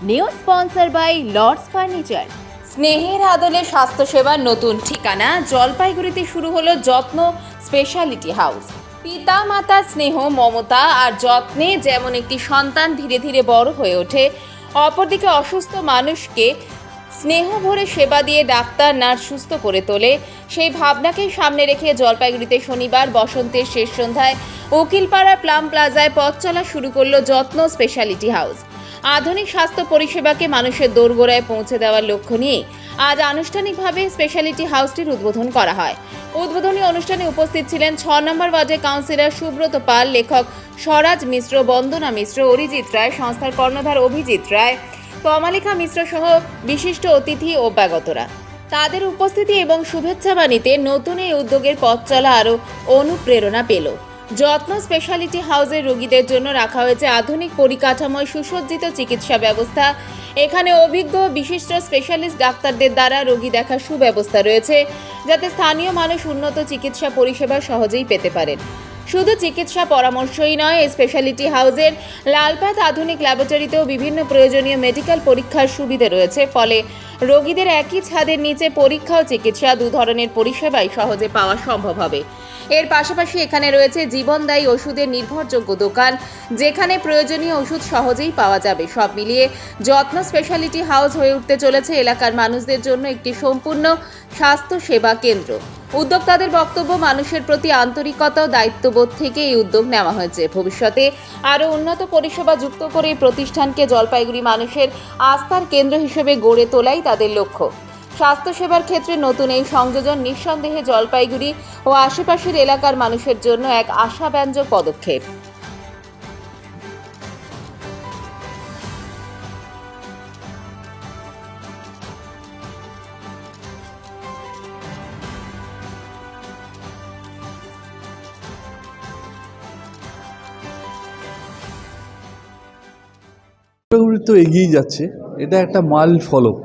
New sponsor by Lords furniture. স্নেহের আদলে স্বাস্থ্যসেবার নতুন ঠিকানা জলপাইগুড়িতে শুরু হলো যত্ন স্পেশালিটি হাউস। পিতা মাতা স্নেহ, মমতা আর যত্নে যেমন একটি সন্তান ধীরে ধীরে বড় হয়ে ওঠে, অপরদিকে অসুস্থ মানুষকে স্নেহ ভরে সেবা দিয়ে ডাক্তার নার্স সুস্থ করে তোলে, সেই ভাবনাকেই সামনে রেখে জলপাইগুড়িতে শনিবার বসন্তের শেষ সন্ধ্যায় উকিলপাড়ার প্লাম প্লাজায় পথ চলা শুরু করলো যত্ন স্পেশালিটি হাউস। আধুনিক স্বাস্থ্য পরিষেবাকে মানুষের দোরগোড়ায় পৌঁছে দেওয়ার লক্ষ্য নিয়ে আজ আনুষ্ঠানিকভাবে স্পেশালিটি হাউসটির উদ্বোধন করা হয়। উদ্বোধনী অনুষ্ঠানে উপস্থিত ছিলেন 6 নম্বর ওয়ার্ডের কাউন্সিলর সুব্রত পাল, লেখক স্বরাজ মিশ্র, বন্দনা মিশ্র, অরিজিৎ রায়, সংস্থার কর্ণধার অভিজিৎ রায়, তমালিকা মিশ্র সহ বিশিষ্ট অতিথি ও অভ্যাগতরা। তাদের উপস্থিতি এবং শুভেচ্ছা বাণীতে নতুন এই উদ্যোগের পথ চলা আরও অনুপ্রেরণা পেল। যত্ন স্পেশালিটি হাউসের রোগীদের জন্য রাখা হয়েছে আধুনিক পরিকাঠামোয় সুসজ্জিত চিকিৎসা ব্যবস্থা। এখানে অভিজ্ঞ বিশিষ্ট স্পেশালিস্ট ডাক্তারদের দ্বারা রোগী দেখার সুব্যবস্থা রয়েছে, যাতে স্থানীয় মানুষ উন্নত চিকিৎসা পরিষেবা সহজেই পেতে পারেন। শুধু চিকিৎসা পরামর্শই নয়, এই স্পেশালিটি হাউসের লালপাত আধুনিক ল্যাবরেটরিতেও বিভিন্ন প্রয়োজনীয় মেডিকেল পরীক্ষার সুবিধে রয়েছে। ফলে রোগীদের একই ছাদের নিচে পরীক্ষা ও চিকিৎসা দু ধরনের পরিষেবাই সহজে পাওয়া সম্ভব হবে। এর পাশাপাশি এখানে রয়েছে জীবনদায়ী ওষুধের নির্ভরযোগ্য দোকান, যেখানে প্রয়োজনীয় ওষুধ সহজেই পাওয়া যাবে। সব মিলিয়ে যত্ন স্পেশালিটি হাউস হয়ে উঠতে চলেছে এলাকার মানুষদের জন্য একটি সম্পূর্ণ স্বাস্থ্য সেবা কেন্দ্র। উদ্যোক্তাদের বক্তব্য, মানুষের প্রতি আন্তরিকতা ও দায়িত্ববোধ থেকে এই উদ্যোগ নেওয়া হয়েছে। ভবিষ্যতে আরও উন্নত পরিষেবা যুক্ত করে এই প্রতিষ্ঠানকে জলপাইগুড়ি মানুষের আস্থার কেন্দ্র হিসেবে গড়ে তোলাই তাদের লক্ষ্য। স্বাস্থ্যসেবার ক্ষেত্রে নতুন এই সংযোজন নিঃসন্দেহে জলপাইগুড়ি ও আশেপাশের এলাকার মানুষের জন্য এক আশাব্যঞ্জক পদক্ষেপ। জলপাইগুড়ি তো এগিয়ে যাচ্ছে, এটা একটা মাইল ফলক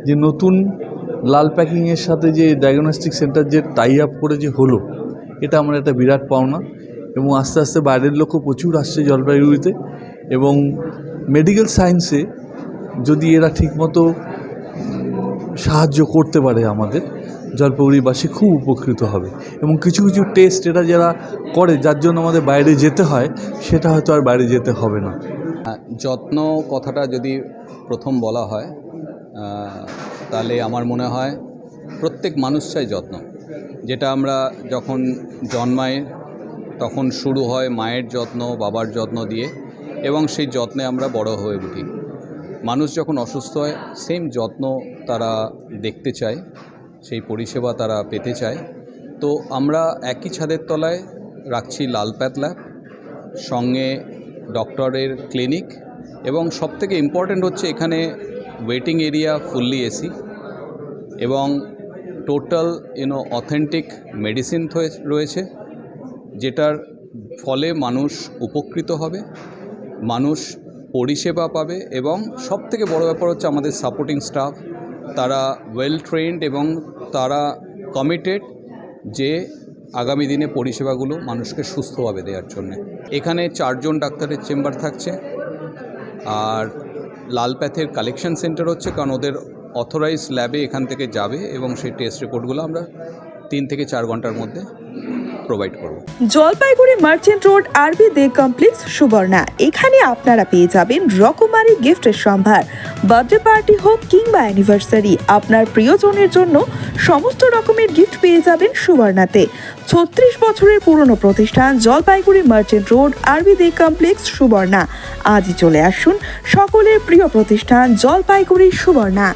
যে নতুন লাল প্যাকিংয়ের সাথে যে ডায়াগনস্টিক সেন্টার যে টাই আপ করে যে হলো, এটা আমার একটা বিরাট পাওনা। এবং আস্তে আস্তে বাইরের লোকও প্রচুর আসছে জলপাইগুড়িতে। এবং মেডিকেল সায়েন্সে যদি এরা ঠিকমতো সাহায্য করতে পারে আমাদের জলপাইগুড়িবাসী খুব উপকৃত হবে। এবং কিছু কিছু টেস্ট এরা যারা করে, যার জন্য আমাদের বাইরে যেতে হয়, সেটা হয়তো আর বাইরে যেতে হবে না। যত্ন কথাটা যদি প্রথম বলা হয় তাহলে আমার মনে হয় প্রত্যেক মানুষ চাই যত্ন। যেটা আমরা যখন জন্মাই তখন শুরু হয় মায়ের যত্ন, বাবার যত্ন দিয়ে, এবং সেই যত্নে আমরা বড় হয়ে উঠি। মানুষ যখন অসুস্থ হয় সেম যত্ন তারা দেখতে চায়, সেই পরিষেবা তারা পেতে চায়। তো আমরা একই ছাদের তলায় রাখছি লালপাত ল্যাব, সঙ্গে ডক্টরের ক্লিনিক, এবং সবথেকে ইম্পর্ট্যান্ট হচ্ছে এখানে ওয়েটিং এরিয়া ফুললি এসি, এবং টোটাল অথেন্টিক মেডিসিন রয়েছে, যেটার ফলে মানুষ উপকৃত হবে, মানুষ পরিষেবা পাবে। এবং সবথেকে বড় ব্যাপার হচ্ছে আমাদের সাপোর্টিং স্টাফ, তারা ওয়েল ট্রেন্ড এবং তারা কমিটেড যে আগামী দিনে পরিষেবাগুলো মানুষকে সুস্থভাবে দেওয়ার জন্য। এখানে 4 জন ডাক্তারের চেম্বার থাকছে, আর লালপ্যাথের কালেকশন সেন্টার হচ্ছে, কারণ ওদের অথরাইজ ল্যাবে এখান থেকে যাবে এবং সেই টেস্ট রিপোর্টগুলো আমরা 3 থেকে 4 ঘন্টার মধ্যে প্রোভাইড করব। জলপাইগুড়ি মার্চেন্ট রোড আরবি দে কমপ্লেক্স সুবর্ণা। এখানে আপনারা পেয়ে যাবেন রকমারি গিফটের সম্ভার। বার্থডে পার্টি হোক কিংবা অ্যানিভার্সারি, আপনার প্রিয়জনের জন্য সমস্ত রকমের গিফট পেয়ে যাবেন সুবর্ণাতে। 36 বছরের পুরনো প্রতিষ্ঠান জলপাইগুড়ি মার্চেন্ট রোড আরবি দে কমপ্লেক্স সুবর্ণা। আজই চলে আসুন সকলের প্রিয় প্রতিষ্ঠান জলপাইগুড়ি সুবর্ণা।